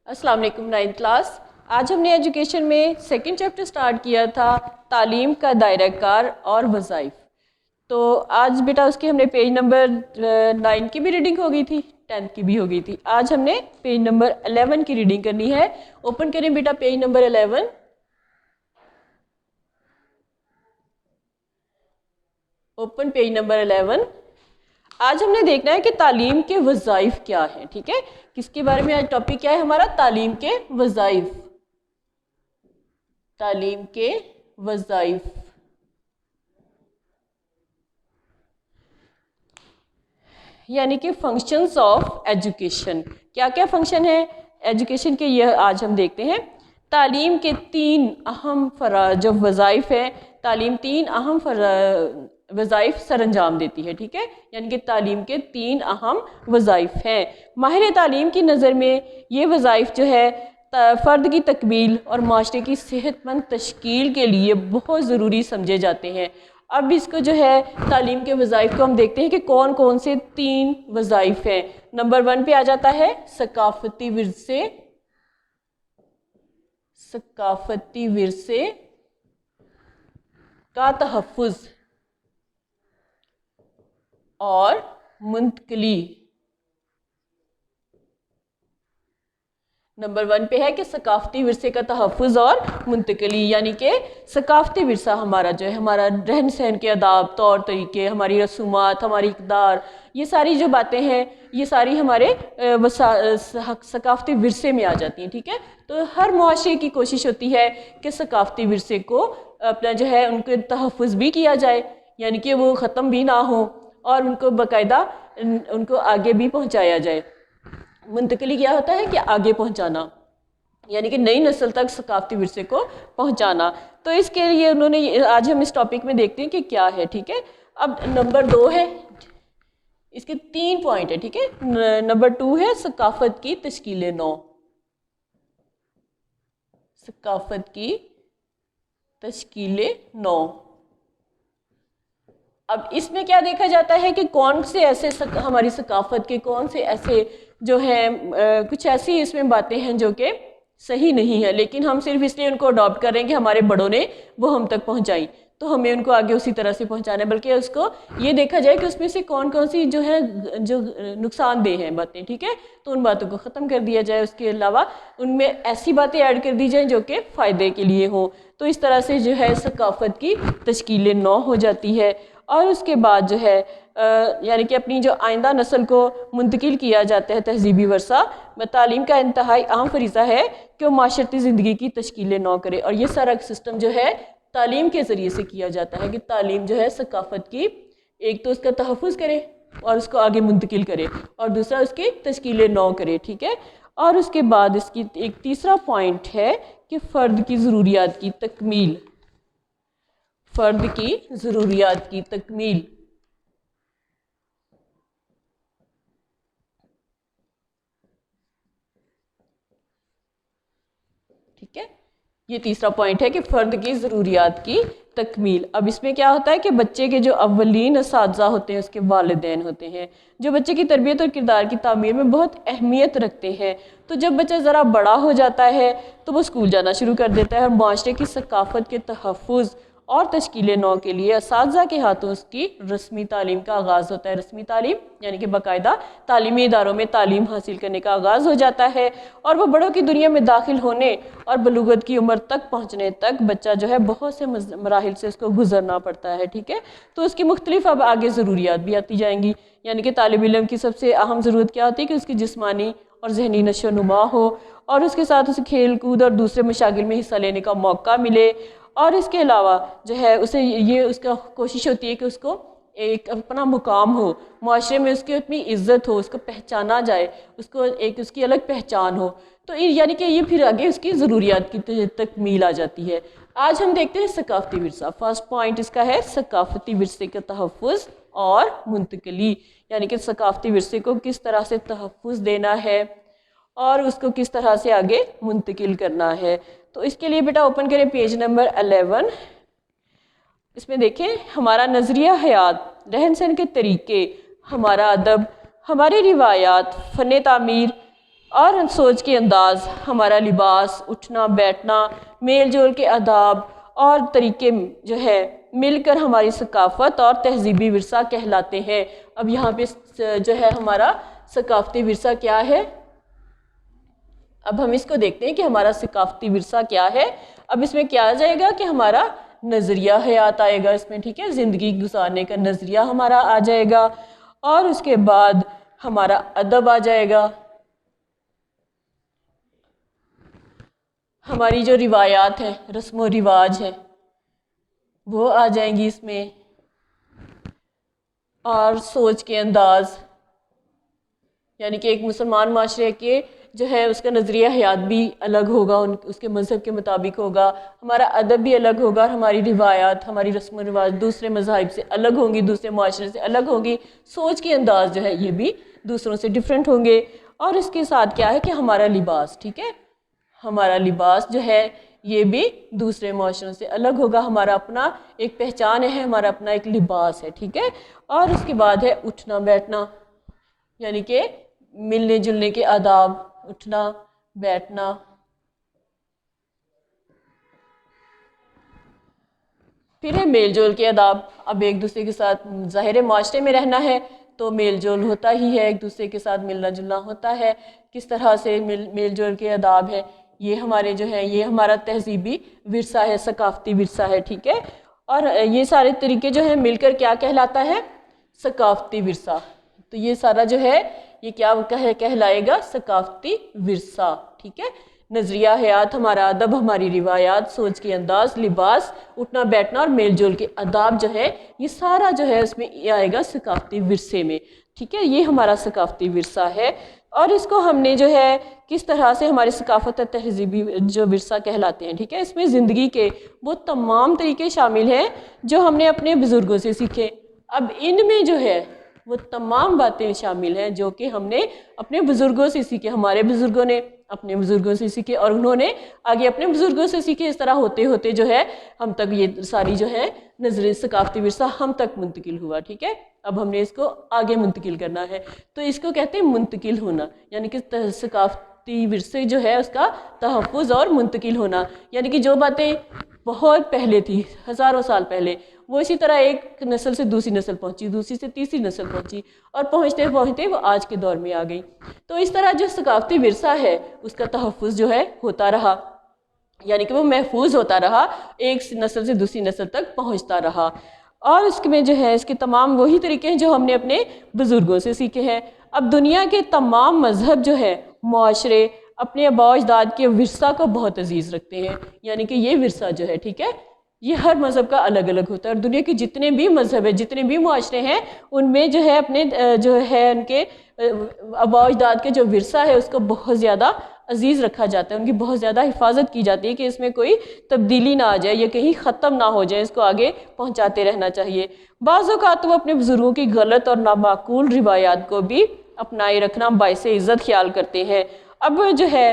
अस्सलाम वालेकुम ninth class. आज हमने एजुकेशन में सेकंड चैप्टर स्टार्ट किया था, तालीम का दायरा कार और वज़ाइफ। तो आज बेटा उसके हमने पेज नंबर 9 की भी रीडिंग हो गई थी, 10th की भी हो गई थी। आज हमने पेज नंबर 11 की रीडिंग करनी है। ओपन करें बेटा page number 11। Open page number 11। आज हमने देखना है कि तालीम के वज़ाइफ क्या हैं। ठीक है, किसके बारे में आज टॉपिक क्या है हमारा? तालीम के वज़ाइफ। तालीम के वज़ाइफ यानी कि फंक्शंस ऑफ एजुकेशन। क्या क्या फंक्शन है एजुकेशन के, यह आज हम देखते हैं। तालीम के 3 अहम जो वज़ाइफ हैं, तालीम 3 अहम वज़ाइफ सर अंजाम देती है। ठीक है, यानी कि तालीम के 3 अहम वज़ाइफ हैं। माहिर तालीम की नज़र में ये वज़ाइफ जो है फ़र्द की तकमील और माशरे की सेहतमंद तश्कील के लिए बहुत ज़रूरी समझे जाते हैं। अब इसको जो है तालीम के वज़ाइफ को हम देखते हैं कि कौन कौन से 3 वज़ाइफ हैं। नंबर 1 पे आ जाता है सकाफ़ती विरसे। सकाफ़ती विरसे का तहफ़्फ़ुज़ और मुंतकली। नंबर 1 पे है कि सकाफ़ती विरसे का तहफ़्फ़ुज़ और मुंतकली, यानी कि सकाफ़ती विरसा हमारा जो है, हमारा रहन सहन के आदाब, तौर तरीके, हमारी रसूमात, हमारी इक़दार, ये सारी जो बातें हैं ये सारी हमारे सकाफ़ती विरसे में आ जाती हैं। ठीक है, तो हर मुआशरे की कोशिश होती है कि सकाफ़ती विरसे को अपना जो है उनके तहफ़्फ़ुज़ भी किया जाए, यानी कि वो ख़त्म भी ना हो और उनको बाकायदा उनको आगे भी पहुँचाया जाए। मुंतकली क्या होता है कि आगे पहुंचाना, यानी कि नई नस्ल तक सकाफ़ती विरसे को पहुंचाना। तो इसके लिए उन्होंने, आज हम इस टॉपिक में देखते हैं कि क्या है। ठीक है, अब नंबर 2 है, इसके 3 पॉइंट है। ठीक है, नंबर 2 है सकाफ़त की तश्कील नौ। सकाफ़त की तश्कील नौ। अब इसमें क्या देखा जाता है कि कौन से ऐसे हमारी सकाफ़त के कौन से ऐसे जो हैं कुछ ऐसी इसमें बातें हैं जो कि सही नहीं है, लेकिन हम सिर्फ इसलिए उनको अडॉप्ट कर रहे हैं कि हमारे बड़ों ने वो हम तक पहुंचाई, तो हमें उनको आगे उसी तरह से पहुंचाना है। बल्कि उसको ये देखा जाए कि उसमें से कौन कौन सी जो है जो नुकसानदेह हैं बातें, ठीक है, तो उन बातों को ख़त्म कर दिया जाए। उसके अलावा उनमें ऐसी बातें ऐड कर दी जाएँ जो कि फ़ायदे के लिए हों। तो इस तरह से जो है सकाफ़त की तश्कील नौ हो जाती है। और उसके बाद जो है यानी कि अपनी जो आइंदा नस्ल को मुंतकिल किया जाता है तहजीबी वर्सा। तालीम का इंतहाई अहम फरीज़ा है कि वो माशरती ज़िंदगी की तश्कील नौ करे, और ये सारा सिस्टम जो है तालीम के ज़रिए से किया जाता है कि तालीम जो है सकाफ़त की एक तो उसका तहफ़्फ़ुज़ करे और उसको आगे मुंतकिल करे, और दूसरा उसकी तश्कील नौ करे। ठीक है, और उसके बाद इसकी एक तीसरा पॉइंट है कि फ़र्द की ज़रूरियात की तकमील। फ़र्द की ज़रूरियात की तकमील। ठीक है, ये तीसरा पॉइंट है कि फ़र्द की ज़रूरियात की तकमील। अब इसमें क्या होता है कि बच्चे के जो अव्वलीन असातिज़ा होते हैं उसके वालिदैन होते हैं, जो बच्चे की तरबियत और किरदार की तामीर में बहुत अहमियत रखते हैं। तो जब बच्चा ज़रा बड़ा हो जाता है तो वो स्कूल जाना शुरू कर देता है, और माशरे की सकाफ़त के तहफ़्फ़ुज़ और तश्कील नौ के लिए असातिज़ा के हाथों उसकी रस्मी तालीम का आगाज़ होता है। रस्मी तालीम यानी कि बाकायदा तालीमी इदारों में तालीम हासिल करने का आगाज़ हो जाता है, और वह बड़ों की दुनिया में दाखिल होने और बलूगत की उम्र तक पहुँचने तक बच्चा जो है बहुत से मराहिल से उसको गुजरना पड़ता है। ठीक है, तो उसकी मुख्तलिफ अब आगे ज़रूरियात भी आती जाएंगी। यानी कि तालिब इल्म की सबसे अहम ज़रूरत क्या होती है कि उसकी जिस्मानी और जहनी नशो नुमा हो, और उसके साथ उसे खेल कूद और दूसरे मशागिल में हिस्सा लेने का मौका मिले। और इसके अलावा जो है उसे ये उसका कोशिश होती है कि उसको एक अपना मुकाम हो माशरे में, उसकी अपनी इज़्ज़त हो, उसको पहचाना जाए, उसको एक उसकी अलग पहचान हो। तो यानी कि ये फिर आगे उसकी ज़रूरियात की तकमील आ जाती है। आज हम देखते हैं सकाफ़ती विरसा। फर्स्ट पॉइंट इसका है सकाफ़ती विरसे का तहफ़्फ़ुज़ और मुंतकली, यानी कि सकाफ़ती विरसे को किस तरह से तहफ़्फ़ुज़ देना है और उसको किस तरह से आगे मुंतकिल करना है। तो इसके लिए बेटा ओपन करें पेज नंबर 11। इसमें देखें हमारा नज़रिया हयात, रहन सहन के तरीके, हमारा अदब, हमारी रिवायात, फ़न तामीर, और सोच के अंदाज, हमारा लिबास, उठना बैठना, मेल जोल के आदाब और तरीके जो है मिलकर हमारी सकाफ़त और तहजीबी विरसा कहलाते हैं। अब यहाँ पे जो है हमारा सकाफ़ती विरसा क्या है, अब हम इसको देखते हैं कि हमारा सकाफ़ती विरसा क्या है। अब इसमें क्या आ जाएगा कि हमारा नज़रिया हयात आएगा इसमें, ठीक है, ज़िंदगी गुजारने का नज़रिया हमारा आ जाएगा। और उसके बाद हमारा अदब आ जाएगा, हमारी जो रिवायात हैं, रस्म व रिवाज है, वो आ जाएंगी इसमें। और सोच के अंदाज, यानी कि एक मुसलमान माशरे के जो है उसका नज़रिया हयात भी अलग होगा, उसके मज़हब के मुताबिक होगा। हमारा अदब भी अलग होगा और हमारी रिवायात, हमारी रस्म रिवाज दूसरे मज़ाहिब से अलग होंगी, दूसरे माशरे से अलग होंगी। सोच के अंदाज जो है ये भी दूसरों से डिफरेंट होंगे। और इसके साथ क्या है कि हमारा लिबास, ठीक है, हमारा लिबास जो है ये भी दूसरे माशरों से अलग होगा। हमारा अपना एक पहचान है, हमारा अपना एक लिबास है, ठीक है। और उसके बाद है उठना बैठना, यानी कि मिलने जुलने के आदाब, उठना बैठना। फिर है मेल जोल के आदाब। अब एक दूसरे के साथ ज़ाहिर माशरे में रहना है तो मेल जोल होता ही है, एक दूसरे के साथ मिलना जुलना होता है। किस तरह से मेल जोल के आदाब है, ये हमारे जो है ये हमारा तहजीबी विरसा है, सकाफ़ती विरसा है, ठीक है। और ये सारे तरीके जो है मिलकर क्या कहलाता है, सकाफ़ती विरसा। तो ये सारा जो है ये क्या कहलाएगा, सकाफ़ती विरसा, ठीक है। नज़रिया हयात, हमारा अदब, हमारी रिवायात, सोच के अंदाज, लिबास, उठना बैठना और मेल जोल के आदाब जो है ये सारा जो है उसमें आएगा सकाफ़ती विरसे में, ठीक है। ये हमारा सकाफ़ती विरसा है। और इसको हमने जो है किस तरह से हमारी सकाफ़त तहजीबी जो विरसा कहलाते हैं, ठीक है। इसमें ज़िंदगी के वो तमाम तरीके शामिल हैं जो हमने अपने बुज़ुर्गों से सीखे। अब इनमें जो है वो तमाम बातें शामिल हैं जो कि हमने अपने बुज़ुर्गों से सीखे, हमारे बुज़ुर्गों ने अपने बुज़ुर्गों से सीखे और उन्होंने आगे अपने बुज़ुर्गों से सीखे। इस तरह होते होते जो है हम तक ये सारी जो है नज़र सकाफ़ती विरसा हम तक मुंतकिल हुआ, ठीक है। अब हमने इसको आगे मुंतकिल करना है, तो इसको कहते हैं मुंतकिल होना, यानी कि सकाफ़ती विरसे जो है उसका तहफ़्फ़ुज़ और मुंतकिल होना। यानी कि जो बातें बहुत पहले थी, हज़ारों साल पहले, वो इसी तरह एक नस्ल से दूसरी नस्ल पहुंची, दूसरी से तीसरी नस्ल पहुंची और पहुंचते पहुंचते वो आज के दौर में आ गई। तो इस तरह जो सकाफ़ती विरसा है उसका तहफ़्फ़ुज़ जो है होता रहा, यानी कि वो महफूज होता रहा, एक नस्ल से दूसरी नस्ल तक पहुंचता रहा। और इसमें जो है इसके तमाम वही तरीके हैं जो हमने अपने बुज़ुर्गों से सीखे हैं। अब दुनिया के तमाम मज़हब जो है माशरे अपने आबा अजदाद के विरसा को बहुत अजीज़ रखते हैं, यानी कि ये विरसा जो है, ठीक है, ये हर मज़हब का अलग अलग होता है। और दुनिया के जितने भी मज़हब है, जितने भी माशरे हैं, उनमें जो है अपने जो है उनके आबा अजदाद के जो विरसा है उसको बहुत ज़्यादा अजीज़ रखा जाता है, उनकी बहुत ज़्यादा हिफाजत की जाती है कि इसमें कोई तब्दीली ना आ जाए या कहीं ख़त्म ना हो जाए, इसको आगे पहुँचाते रहना चाहिए। बाज़ औक़ात वो अपने बुज़ुर्गों की गलत और नामाकूल रिवायात को भी अपनाए रखना बाइसे इज़्ज़त ख्याल करते हैं। अब जो है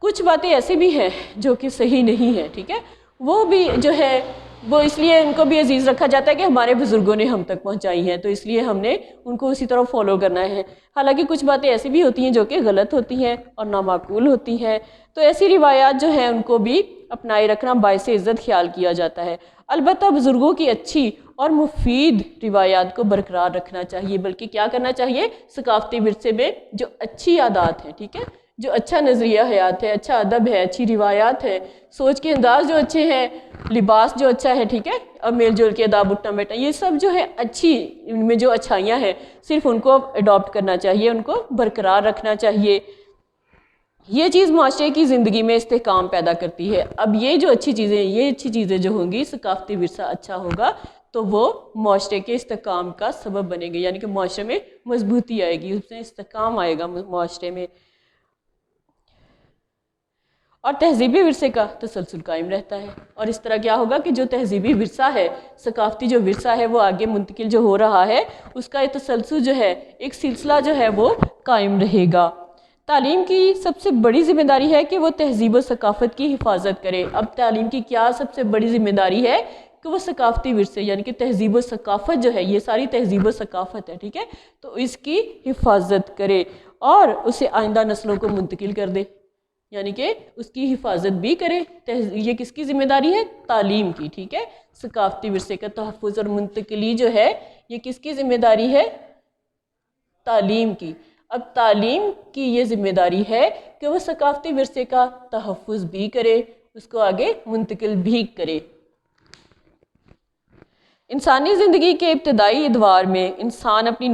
कुछ बातें ऐसी भी हैं जो कि सही नहीं है, ठीक है, वो भी जो है वो इसलिए उनको भी अजीज़ रखा जाता है कि हमारे बुज़ुर्गों ने हम तक पहुंचाई हैं, तो इसलिए हमने उनको उसी तरह फॉलो करना है। हालांकि कुछ बातें ऐसी भी होती हैं जो कि गलत होती हैं और नामाकूल होती हैं, तो ऐसी रिवायात जो हैं उनको भी अपनाए रखना बाइसे इज़्ज़त ख्याल किया जाता है। अलबत्ता बुज़ुर्गों की अच्छी और मुफीद रिवायात को बरकरार रखना चाहिए, बल्कि क्या करना चाहिए, सकाफ़ती विरसे में जो अच्छी आदात हैं, ठीक है, जो अच्छा नज़रिया हयात है, अच्छा अदब है, अच्छी रिवायात है, सोच के अंदाज जो अच्छे हैं, लिबास जो अच्छा है, ठीक है, और मेल जोल के आदाब, उठना बैठना, ये सब जो है अच्छी, इनमें जो अच्छाइयाँ हैं सिर्फ उनको अडॉप्ट करना चाहिए, उनको बरकरार रखना चाहिए। ये चीज़ माशरे की ज़िंदगी में इस्तेहकाम पैदा करती है। अब ये जो अच्छी चीज़ें, ये अच्छी चीज़ें जो होंगी, सकाफ़ती विरसा अच्छा होगा तो वो माशरे के इस्तेहकाम का सबब बनेंगे, यानी कि माशरे में मजबूती आएगी, उसमें इस्तेहकाम आएगा माशरे में, और तहजीबी विरसे का तसलसल कायम रहता है। और इस तरह क्या होगा कि जो तहजीबी विरसा है, सकाफ़ती जो विरसा है, वो आगे मुंतकिल जो हो रहा है उसका तसलसल जो है, एक सिलसिला जो है वो कायम रहेगा। तालीम की सबसे बड़ी ज़िम्मेदारी है कि वो तहजीब व सकाफ़त की हिफाजत करे। अब तालीम की क्या सबसे बड़ी ज़िम्मेदारी है कि वो सकाफ़ती विरसे यानी कि तहज़ीब व सकाफ़त जो है, ये सारी तहज़ीब व सकाफ़त है, ठीक है, तो इसकी हिफाजत करे और उसे आइंदा नस्लों को मुंतकिल कर दे, यानी कि उसकी हिफाजत भी करे। ये किसकी ज़िम्मेदारी है? तालीम की, ठीक है। सकाफ़ती विरसे का तहफ़्फ़ुज़ और मुंतकिली जो है ये किसकी ज़िम्मेदारी है? तालीम की। अब तालीम की ये ज़िम्मेदारी है कि वह सकाफ़ती विरसे का तहफ़्फ़ुज़ भी करे, उसको आगे मुंतकिल भी करे। इंसानी ज़िंदगी के इब्तदाई अदवार में इंसान अपनी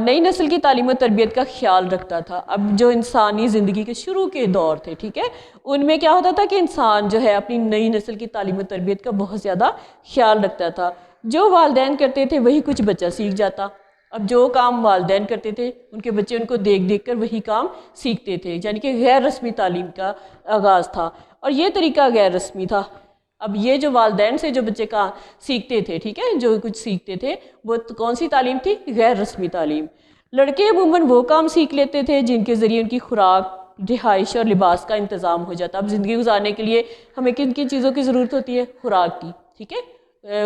नई नस्ल की तालीम और तरबियत का ख्याल रखता था। अब जो इंसानी ज़िंदगी के शुरू के दौर थे, ठीक है, उनमें क्या होता था कि इंसान जो है अपनी नई नस्ल की तालीम और तरबियत का बहुत ज़्यादा ख्याल रखता था। जो वालिदैन करते थे वही कुछ बच्चा सीख जाता। अब जो काम वालिदैन करते थे उनके बच्चे उनको देख देख कर वही काम सीखते थे, यानी कि गैर रस्मी तालीम का आगाज़ था और ये तरीका गैर रस्मी था। अब ये जो वालिदैन से जो बच्चे का सीखते थे, ठीक है, जो कुछ सीखते थे वो तो कौन सी तालीम थी? गैर रस्मी तालीम। लड़के अमूमन वो काम सीख लेते थे जिनके ज़रिए उनकी खुराक, रिहाइश और लिबास का इंतज़ाम हो जाता। अब ज़िंदगी गुजारने के लिए हमें किन किन चीज़ों की ज़रूरत होती है? खुराक की, ठीक है,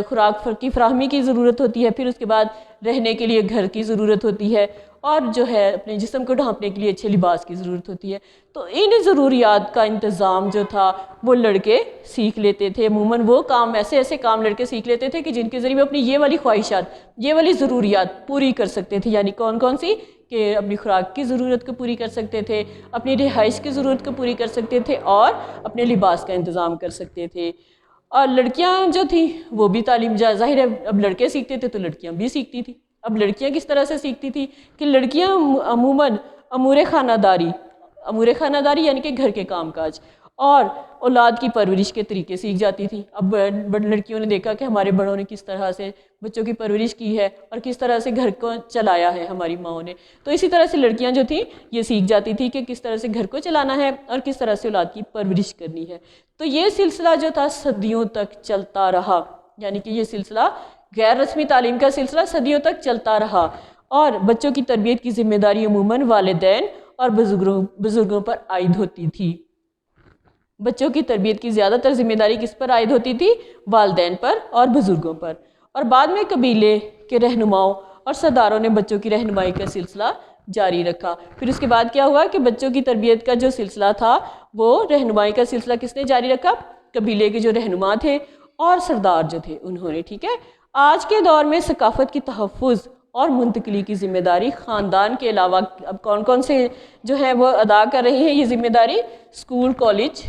खुराक की फराहमी की ज़रूरत होती है, फिर उसके बाद रहने के लिए घर की ज़रूरत होती है और जो है अपने जिस्म को ढांपने के लिए अच्छे लिबास की ज़रूरत होती है। तो इन ज़रूरियात का इंतज़ाम जो था वो लड़के सीख लेते थे। अमूमन वो काम ऐसे काम लड़के सीख लेते थे कि जिनके ज़रिए वो अपनी ये वाली ख्वाहिशात, ये वाली ज़रूरियात पूरी कर सकते थे। यानी कौन कौन सी? कि अपनी खुराक की ज़रूरत को पूरी कर सकते थे, अपनी रिहाइश की ज़रूरत को पूरी कर सकते थे और अपने लिबास का इंतज़ाम कर सकते थे। और लड़कियां जो थी वो भी तालीम, ज़ाहिर है अब लड़के सीखते थे तो लड़कियां भी सीखती थी। अब लड़कियां किस तरह से सीखती थी कि लड़कियां अमूमन अमूर खानादारी यानी कि घर के कामकाज और औलाद की परवरिश के तरीके सीख जाती थी। अब बड़ लड़कियों ने देखा कि हमारे बड़ों ने किस तरह से बच्चों की परवरिश की है और किस तरह से घर को चलाया है हमारी माओं ने, तो इसी तरह से लड़कियां जो थी ये सीख जाती थी कि किस तरह से घर को चलाना है और किस तरह से औलाद की परवरिश करनी है। तो ये सिलसिला जो था सदियों तक चलता रहा, यानी कि ये सिलसिला गैर रस्मी तालीम का सिलसिला सदियों तक चलता रहा और बच्चों की तरबियत की जिम्मेदारी अमूमन वालिदैन और बुजुर्गों पर आयद होती थी। बच्चों की तरबियत की ज़्यादातर जिम्मेदारी किस पर आयद होती थी? वालिदैन पर और बुजुर्गों पर। और बाद में कबीले के रहनुमाओं और सरदारों ने बच्चों की रहनुमाई का सिलसिला जारी रखा। फिर उसके बाद क्या हुआ कि बच्चों की तरबियत का जो सिलसिला था वो रहनुमाई का सिलसिला किसने जारी रखा? कबीले के जो रहनुमा थे और सरदार जो थे उन्होंने, ठीक है। आज के दौर में सकाफत की तहफ़्फ़ुज़ और मुंतकिली की ज़िम्मेदारी ख़ानदान के अलावा अब कौन कौन से जो है वो अदा कर रहे हैं ये ज़िम्मेदारी? स्कूल कॉलेज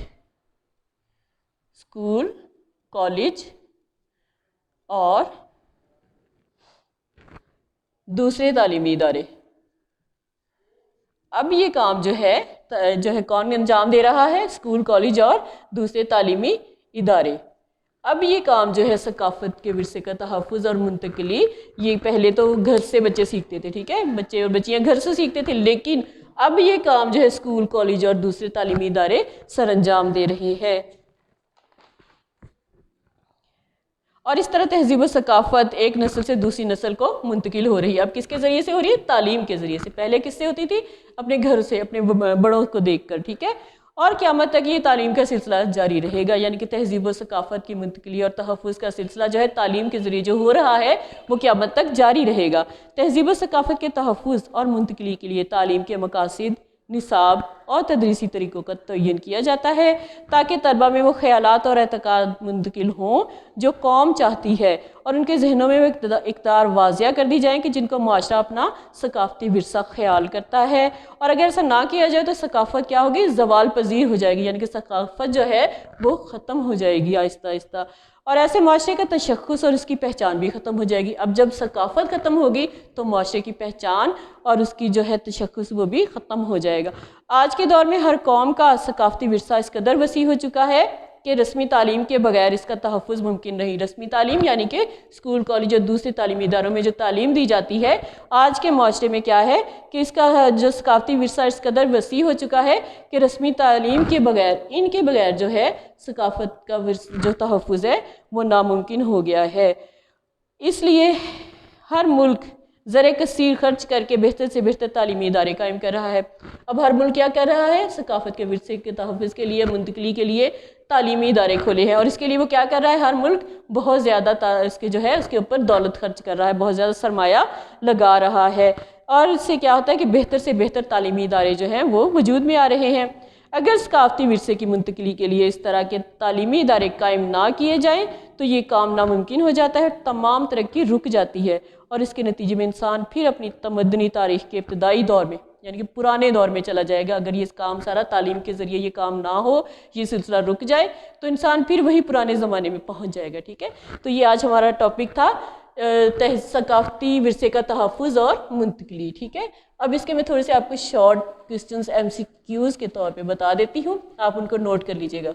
और दूसरे तालीमी इदारे। अब ये काम जो है कौन अंजाम दे रहा है? स्कूल, कॉलेज और दूसरे तालीमी इदारे। अब ये काम जो है सकाफत के विरसे का तहफ़्फ़ुज़ और मुंतकिली, ये पहले तो घर से बच्चे सीखते थे, ठीक है, बच्चे और बच्चियां घर से सीखते थे, लेकिन अब ये काम जो है स्कूल, कॉलेज और दूसरे तालीमी इदारे सरअंजाम दे रहे हैं। और इस तरह तहज़ीब व सकाफ़त एक नस्ल से दूसरी नस्ल को मुंतकिल हो रही है। अब किसके ज़रिए से हो रही है? तालीम के ज़रिए से। पहले किससे होती थी? अपने घर से, अपने बड़ों को देखकर, ठीक है। और क़यामत तक ये तालीम का सिलसिला जारी रहेगा, यानी कि तहज़ीब व सकाफ़त की मुंतकिली और तहफ़्फ़ुज़ का सिलसिला जो है तालीम के ज़रिए जो हो रहा है वो क़यामत तक जारी रहेगा। तहज़ीब व सकाफ़त के तहफ़्फ़ुज़ और मुंतकिली के लिए तालीम के मकासद, निसाब और तदरीसी तरीक़ों का तयन किया जाता है ताकि तलबा में वो ख़यालात और एतक़ाद मुंतकिल हों जो कौम चाहती है और उनके जहनों में वो इक़दार वाज़िया कर दी जाएँ कि जिनको मुआशरा अपना सकाफ़ती विरसा ख्याल करता है। और अगर ऐसा ना किया जाए तो सकाफ़त क्या होगी? ज़वाल पज़ीर हो जाएगी, यानी कि सकाफ़त जो है वो ख़त्म हो जाएगी आहिस्ता आहिस्ता और ऐसे मुआशरे का तशख़्ख़ुस और उसकी पहचान भी ख़त्म हो जाएगी। अब जब सकाफ़त ख़त्म होगी तो मुआशरे की पहचान और उसकी जो है तशख़्ख़ुस वो भी ख़त्म हो जाएगा। आज के दौर में हर कौम का सकाफ़ती विरसा इस कदर वसी हो चुका है कि रस्मी तालीम के बगैर इसका तहफ़्फ़ुज़ मुमकिन नहीं। रस्मी तालीम यानी कि स्कूल, कॉलेज और दूसरे तालीमी इदारों में जो तालीम दी जाती है आज के माशरे में क्या है कि इसका जो सकाफ़ती विरसा इस कदर वसी हो चुका है कि रस्मी तालीम के बगैर, इनके बगैर जो है सकाफ़त का जो तहफ़्फ़ुज़ है वो नामुमकिन हो गया है। इसलिए हर मुल्क ज़र कसीर खर्च करके बेहतर से बेहतर तालीमी इदारे कायम कर रहा है। अब हर मुल्क क्या कर रहा है, सकाफ़त के विरसे के तहफ़्फ़ुज़ के लिए, मुंतकली के लिए तालीमी इदारे खोले हैं, और इसके लिए वो क्या कर रहा है, हर मुल्क बहुत ज़्यादा इसके जो है उसके ऊपर दौलत खर्च कर रहा है, बहुत ज़्यादा सरमाया लगा रहा है। और इससे क्या होता है कि बेहतर से बेहतर तालीमी इदारे जो हैं वो वजूद में आ रहे हैं। अगर सकाफ़ती विरसे की मुंतकली के लिए इस तरह के तालीमी इदारे कायम ना किए जाएँ तो ये काम नामुमकिन हो जाता है, तमाम तरक्की रुक जाती है, और इसके नतीजे में इंसान फिर अपनी तमद्दनी तारीख़ के इब्तदाई दौर में यानी कि पुराने दौर में चला जाएगा। अगर ये काम सारा तालीम के ज़रिए ये काम ना हो, ये सिलसिला रुक जाए, तो इंसान फिर वही पुराने ज़माने में पहुँच जाएगा। ठीक है, तो ये आज हमारा टॉपिक था सकाफ़ती विरसे का तहफ़्फ़ुज़ और मुंतकली। ठीक है, अब इसके मैं थोड़े से आपको शॉर्ट क्वेश्चंस MCQs के तौर पे बता देती हूँ, आप उनको नोट कर लीजिएगा।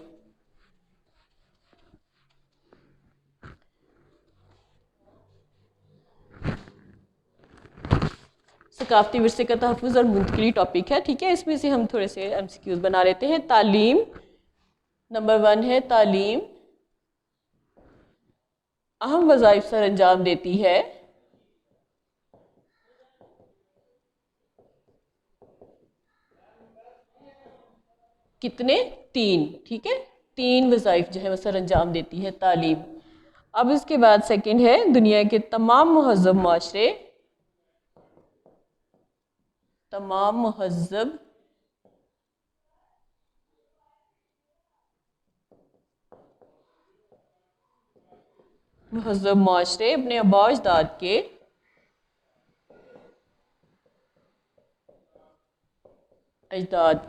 सकाफ़ती विरसे का तहफ़्फ़ुज़ और मुंतकली टॉपिक है। ठीक है, इसमें से हम थोड़े से MCQs बना लेते हैं। तालीम, नंबर 1 है तालीम अहम वज़ाइफ सर अंजाम देती है। कितने? 3। ठीक है, 3 वज़ाइफ जो है वो सर अंजाम देती है तालीम। अब इसके बाद सेकंड है दुनिया के तमाम महज़्ज़ब माशरे, तमाम महज़्ज़ब माशरे अपने आबा अजदाद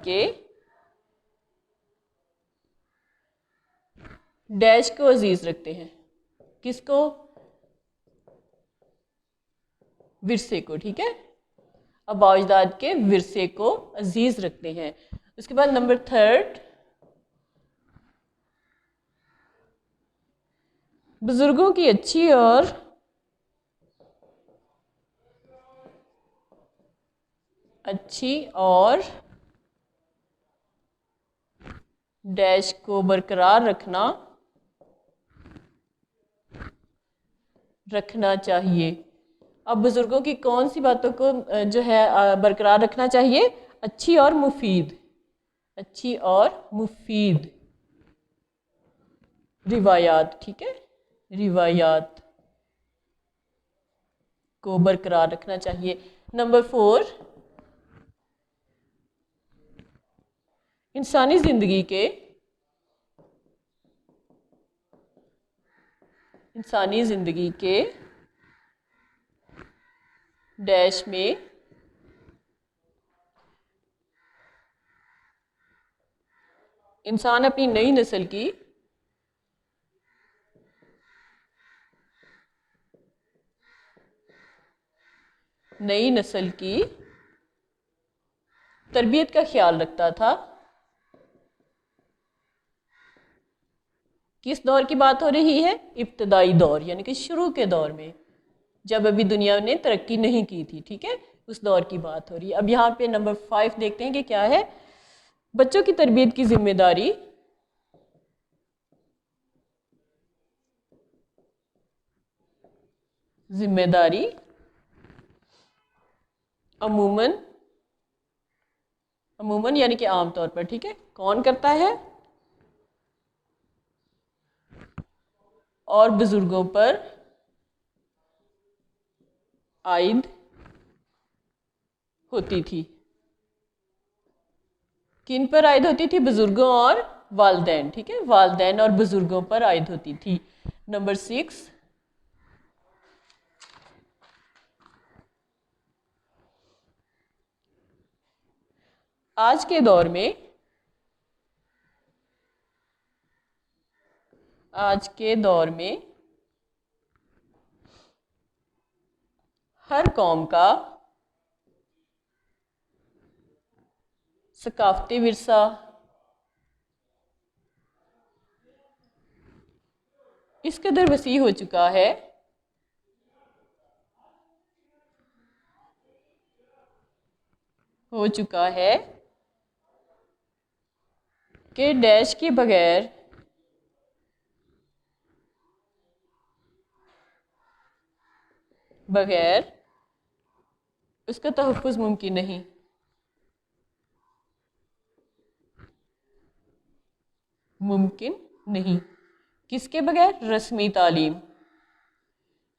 के डैश को अजीज रखते हैं। किसको? विरसे को। ठीक है, आबा अजदाद के विरसे को अजीज रखते हैं। उसके बाद नंबर 3, बुजुर्गों की अच्छी और डैश को बरकरार रखना चाहिए। अब बुजुर्गों की कौन सी बातों को जो है बरकरार रखना चाहिए? अच्छी और मुफीद रिवायात। ठीक है, रिवायात को बरकरार रखना चाहिए। नंबर 4, इंसानी जिंदगी के डैश में इंसान अपनी नई नस्ल की तरबियत का ख्याल रखता था। किस दौर की बात हो रही है? इब्तदाई दौर, यानी कि शुरू के दौर में, जब अभी दुनिया ने तरक्की नहीं की थी। ठीक है, उस दौर की बात हो रही है। अब यहाँ पे नंबर 5 देखते हैं कि क्या है। बच्चों की तरबियत की जिम्मेदारी अमूमन यानी कि आमतौर पर, ठीक है, कौन करता है? और बुजुर्गों पर आयद होती थी। किन पर आयद होती थी? बुजुर्गों और वालदैन। ठीक है, वालदैन और बुजुर्गों पर आयद होती थी। नंबर 6, आज के दौर में हर कौम का सकाफती विरसा इस कदर वसी हो चुका है कि डैश के बगैर उसका तहफ़्फ़ुज़ मुमकिन नहीं। मुमकिन नहीं किसके बगैर? रस्मी तालीम,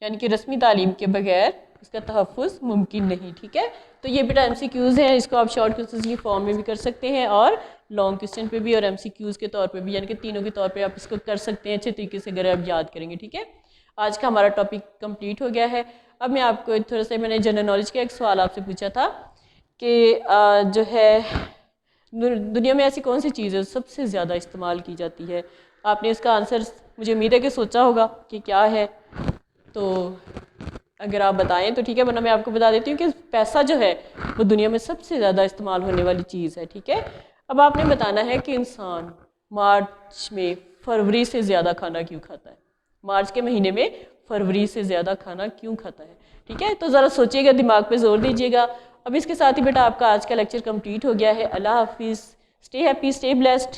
यानी कि रस्मी तालीम के बगैर इसका तहफ़्फ़ुज़ मुमकिन नहीं। ठीक है, तो ये बेटा MCQs हैं, इसको आप शॉर्ट क्वेश्चन की फॉर्म में भी कर सकते हैं और लॉन्ग क्वेश्चन पे भी और MCQs के तौर पे भी, यानी कि तीनों के तौर पे आप इसको कर सकते हैं अच्छे तरीके से अगर आप याद करेंगे। ठीक है, आज का हमारा टॉपिक कंप्लीट हो गया है। अब मैं आपको थोड़ा सा, मैंने जनरल नॉलेज का एक सवाल आपसे पूछा था कि जो है दुनिया में ऐसी कौन सी चीज़ है सबसे ज़्यादा इस्तेमाल की जाती है। आपने इसका आंसर मुझे उम्मीद है कि सोचा होगा कि क्या है, तो अगर आप बताएं तो ठीक है, वरना मैं आपको बता देती हूँ कि पैसा जो है वो दुनिया में सबसे ज़्यादा इस्तेमाल होने वाली चीज़ है। ठीक है, अब आपने बताना है कि इंसान मार्च में फरवरी से ज़्यादा खाना क्यों खाता है। मार्च के महीने में फरवरी से ज़्यादा खाना क्यों खाता है। ठीक है, तो ज़रा सोचिएगा, दिमाग पे जोर दीजिएगा। अब इसके साथ ही बेटा आपका आज का लेक्चर कंप्लीट हो गया है। अल्लाह हाफिज़, स्टे हैप्पी, स्टे ब्लेस्ड।